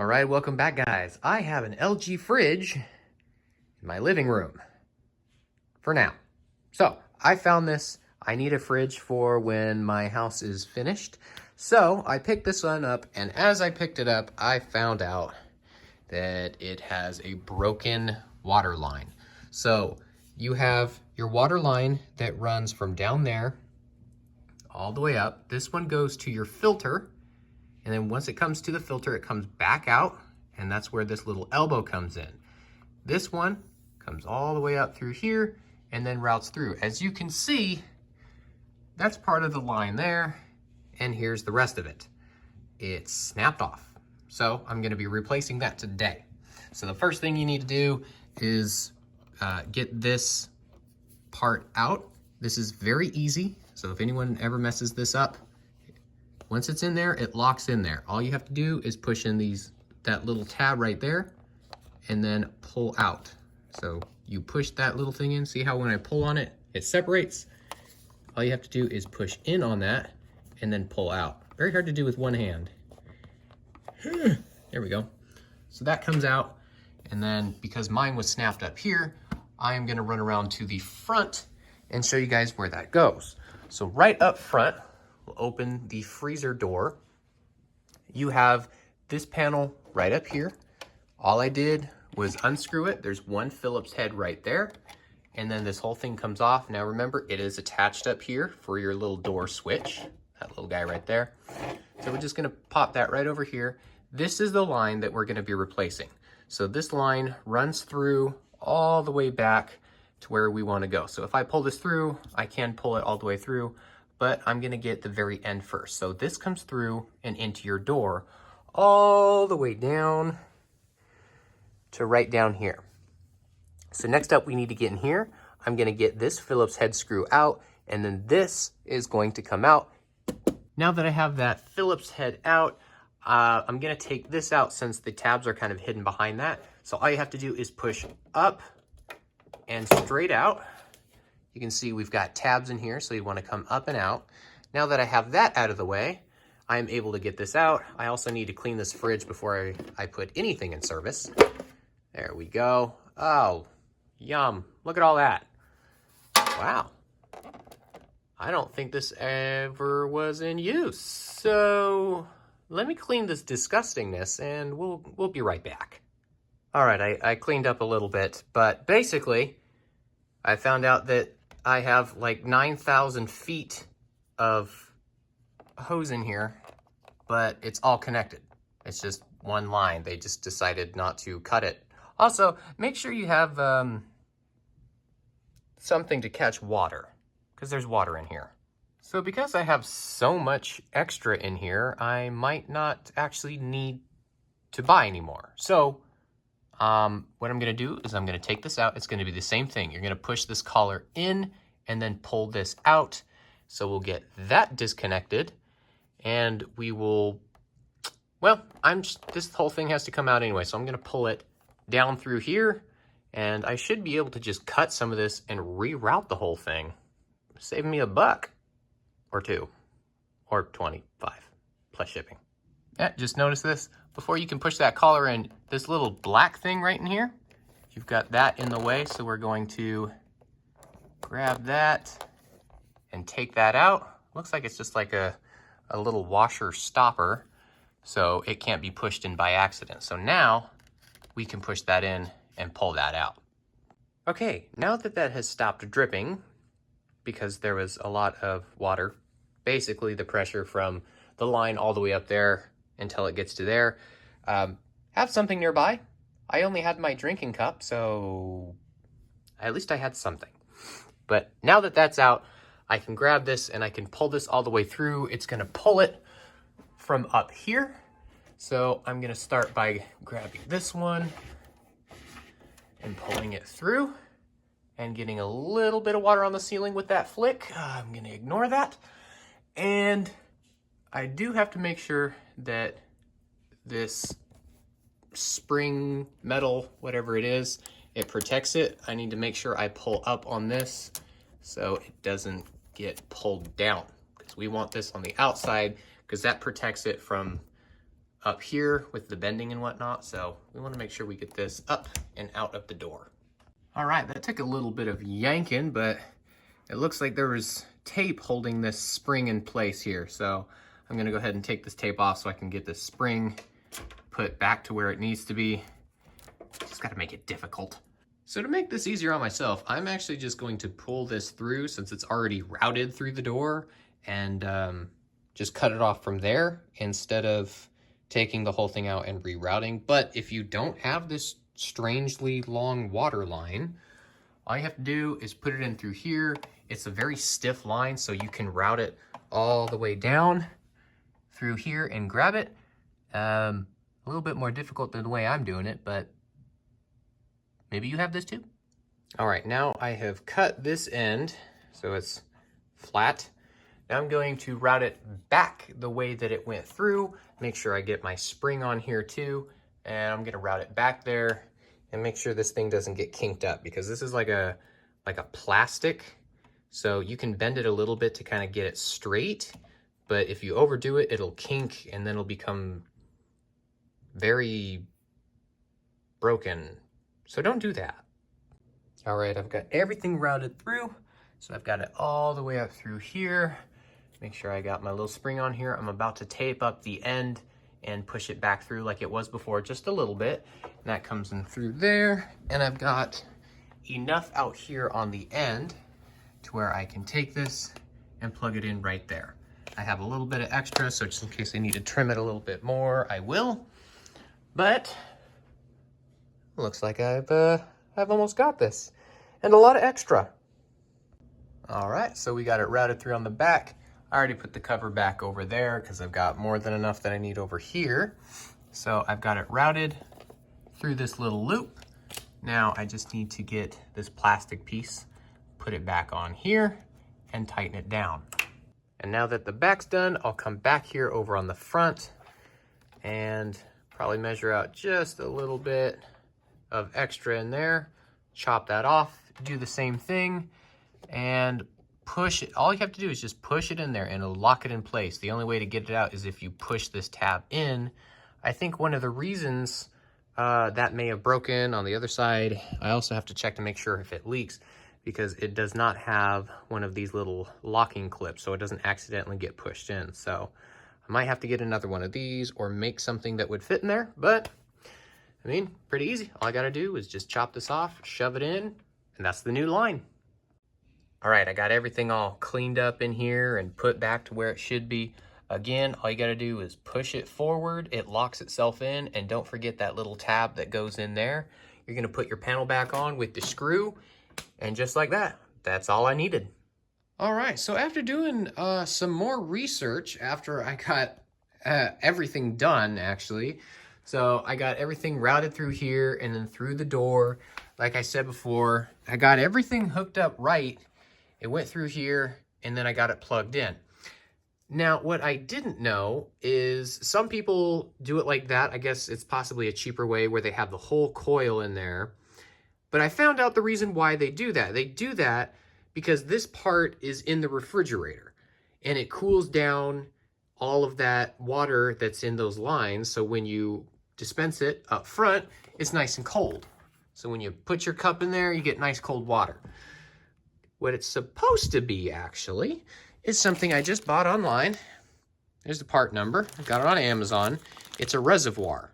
All right, welcome back, guys. I have an LG fridge in my living room for now. So I found this. I need a fridge for when my house is finished. So I picked this one up, and as I picked it up, I found out that it has a broken water line. So you have your water line that runs from down there all the way up. This one goes to your filter. And then once it comes to the filter, it comes back out, and that's where this little elbow comes in. This one comes all the way up through here and then routes through. As you can see, that's part of the line there, and here's the rest of it. It's snapped off. So I'm gonna be replacing that today. So the first thing you need to do is get this part out. This is very easy. So if anyone ever messes this up, once it's in there, it locks in there. All you have to do is push in that little tab right there and then pull out. So you push that little thing in. See how when I pull on it, it separates? All you have to do is push in on that and then pull out. Very hard to do with one hand. There we go. So that comes out, and then because mine was snapped up here, I am gonna run around to the front and show you guys where that goes. So right up front, we'll open the freezer door. You have this panel right up here. All I did was unscrew it. There's one Phillips head right there. And then this whole thing comes off. Now remember, it is attached up here for your little door switch. That little guy right there. So we're just gonna pop that right over here. This is the line that we're gonna be replacing. So this line runs through all the way back to where we wanna go. So if I pull this through, I can pull it all the way through, but I'm gonna get the very end first. So this comes through and into your door all the way down to right down here. So next up, we need to get in here. I'm gonna get this Phillips head screw out, and then this is going to come out. Now that I have that Phillips head out, I'm gonna take this out since the tabs are kind of hidden behind that. So all you have to do is push up and straight out. You can see we've got tabs in here, so you want to come up and out. Now that I have that out of the way, I'm able to get this out. I also need to clean this fridge before I put anything in service. There we go. Oh, yum. Look at all that. Wow. I don't think this ever was in use. So let me clean this disgustingness and we'll be right back. All right, I cleaned up a little bit, but basically I found out that I have like 9,000 feet of hose in here, but it's all connected. It's just one line. They just decided not to cut it. Also, make sure you have something to catch water, because there's water in here. So because I have so much extra in here, I might not actually need to buy anymore. So what I'm gonna do is I'm gonna take this out. It's gonna be the same thing. You're gonna push this collar in and then pull this out. So we'll get that disconnected, and we will, well, this whole thing has to come out anyway. So I'm gonna pull it down through here, and I should be able to just cut some of this and reroute the whole thing. Save me $1 or $2 or 25 plus shipping. Yeah, just notice this. Before you can push that collar in, this little black thing right in here, you've got that in the way, so we're going to grab that and take that out. Looks like it's just like a little washer stopper, so it can't be pushed in by accident. So now we can push that in and pull that out. Okay, now that that has stopped dripping, because there was a lot of water, basically the pressure from the line all the way up there until it gets to there. Have something nearby. I only had my drinking cup, so at least I had something. But now that that's out, I can grab this and I can pull this all the way through. It's gonna pull it from up here. So I'm gonna start by grabbing this one and pulling it through and getting a little bit of water on the ceiling with that flick. I'm gonna ignore that. And I do have to make sure that this spring metal, whatever it is, it protects it. I need to make sure I pull up on this so it doesn't get pulled down, because we want this on the outside, because that protects it from up here with the bending and whatnot. So we want to make sure we get this up and out of the door. All right, that took a little bit of yanking, but it looks like there was tape holding this spring in place here. So I'm gonna go ahead and take this tape off so I can get this spring put back to where it needs to be. Just gotta make it difficult. So to make this easier on myself, I'm actually just going to pull this through since it's already routed through the door and just cut it off from there instead of taking the whole thing out and rerouting. But if you don't have this strangely long water line, all you have to do is put it in through here. It's a very stiff line, so you can route it all the way down through here and grab it. A little bit more difficult than the way I'm doing it, but maybe you have this too. All right, now I have cut this end so it's flat. Now I'm going to route it back the way that it went through. Make sure I get my spring on here too, and I'm gonna route it back there and make sure this thing doesn't get kinked up, because this is like a plastic, so you can bend it a little bit to kind of get it straight, but if you overdo it, it'll kink and then it'll become very broken. So don't do that. All right, I've got everything routed through. So I've got it all the way up through here. Make sure I got my little spring on here. I'm about to tape up the end and push it back through like it was before, just a little bit. And that comes in through there. And I've got enough out here on the end to where I can take this and plug it in right there. I have a little bit of extra, so just in case I need to trim it a little bit more, I will. But looks like I've almost got this, and a lot of extra. All right, so we got it routed through on the back. I already put the cover back over there because I've got more than enough that I need over here. So I've got it routed through this little loop. Now I just need to get this plastic piece, put it back on here, and tighten it down. And now that the back's done, I'll come back here over on the front and probably measure out just a little bit of extra in there, chop that off, do the same thing, and push it. All you have to do is just push it in there and it'll lock it in place. The only way to get it out is if you push this tab in. I think one of the reasons that may have broken on the other side, I also have to check to make sure if it leaks, because it does not have one of these little locking clips, so it doesn't accidentally get pushed in. So I might have to get another one of these or make something that would fit in there, but I mean, pretty easy. All I gotta do is just chop this off, shove it in, and that's the new line. All right, I got everything all cleaned up in here and put back to where it should be. Again, all you gotta do is push it forward, it locks itself in, and don't forget that little tab that goes in there. You're gonna put your panel back on with the screw, and just like that, that's all I needed. All right, so after doing some more research, after I got everything done, actually, so I got everything routed through here and then through the door. Like I said before, I got everything hooked up right. It went through here and then I got it plugged in. Now, what I didn't know is some people do it like that. I guess it's possibly a cheaper way where they have the whole coil in there. But I found out the reason why they do that. They do that because this part is in the refrigerator and it cools down all of that water that's in those lines. So when you dispense it up front, it's nice and cold. So when you put your cup in there, you get nice cold water. What it's supposed to be, actually, is something I just bought online. There's the part number. I got it on Amazon. It's a reservoir.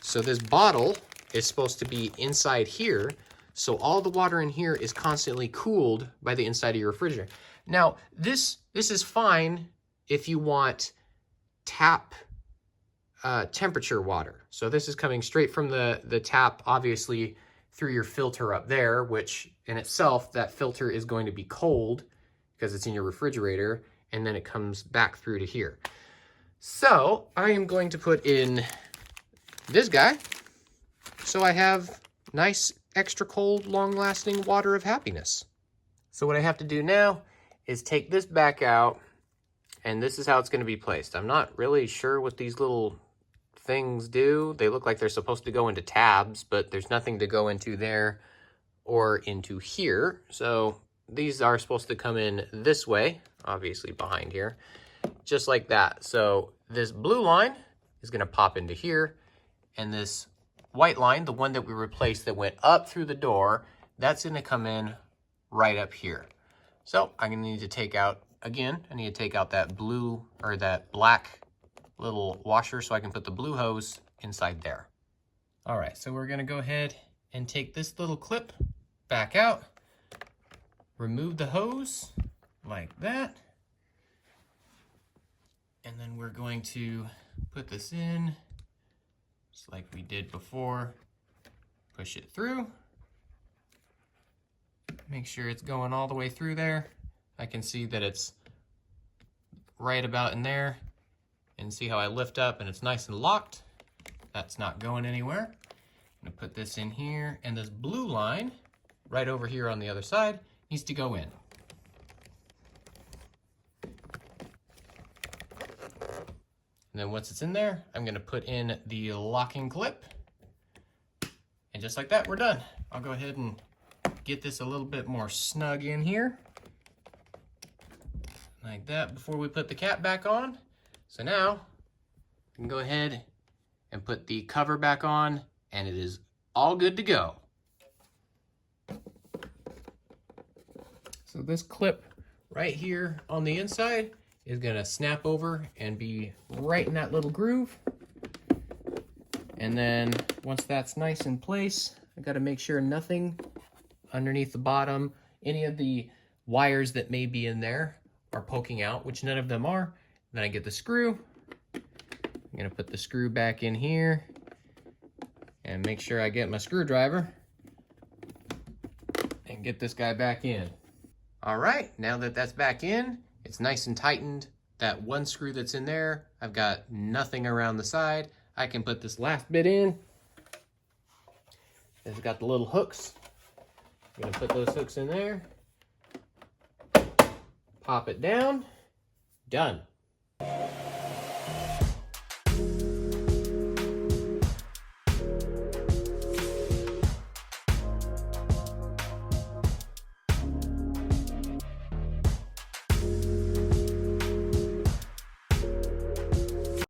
So this bottle is supposed to be inside here, so all the water in here is constantly cooled by the inside of your refrigerator. Now, this is fine if you want tap temperature water. So this is coming straight from the tap, obviously, through your filter up there, which in itself, that filter is going to be cold because it's in your refrigerator, and then it comes back through to here. So I am going to put in this guy so I have nice, extra cold, long-lasting water of happiness. So what I have to do now is take this back out, and this is how it's going to be placed. I'm not really sure what these little things do. They look like they're supposed to go into tabs, but there's nothing to go into there or into here. So these are supposed to come in this way, obviously behind here, just like that. So this blue line is gonna pop into here. And this white line, the one that we replaced that went up through the door, that's gonna come in right up here. So I'm gonna need to take out, again, I need to take out that blue or that black little washer so I can put the blue hose inside there. All right, so we're gonna go ahead and take this little clip back out, remove the hose like that. And then we're going to put this in just like we did before. Push it through. Make sure it's going all the way through there. I can see that it's right about in there. And see how I lift up and it's nice and locked. That's not going anywhere. I'm gonna put this in here, and this blue line right over here on the other side needs to go in. And then once it's in there, I'm gonna put in the locking clip. And just like that, we're done. I'll go ahead and get this a little bit more snug in here. Like that before we put the cap back on. So now, we can go ahead and put the cover back on, and it is all good to go. So this clip right here on the inside is gonna snap over and be right in that little groove. And then once that's nice in place, I gotta make sure nothing underneath the bottom, any of the wires that may be in there are poking out, which none of them are. Then I get the screw. I'm gonna put the screw back in here and make sure I get my screwdriver and get this guy back in. All right, now that that's back in, it's nice and tightened. That one screw that's in there, I've got nothing around the side. I can put this last bit in. It's got the little hooks. I'm gonna put those hooks in there. Pop it down. Done.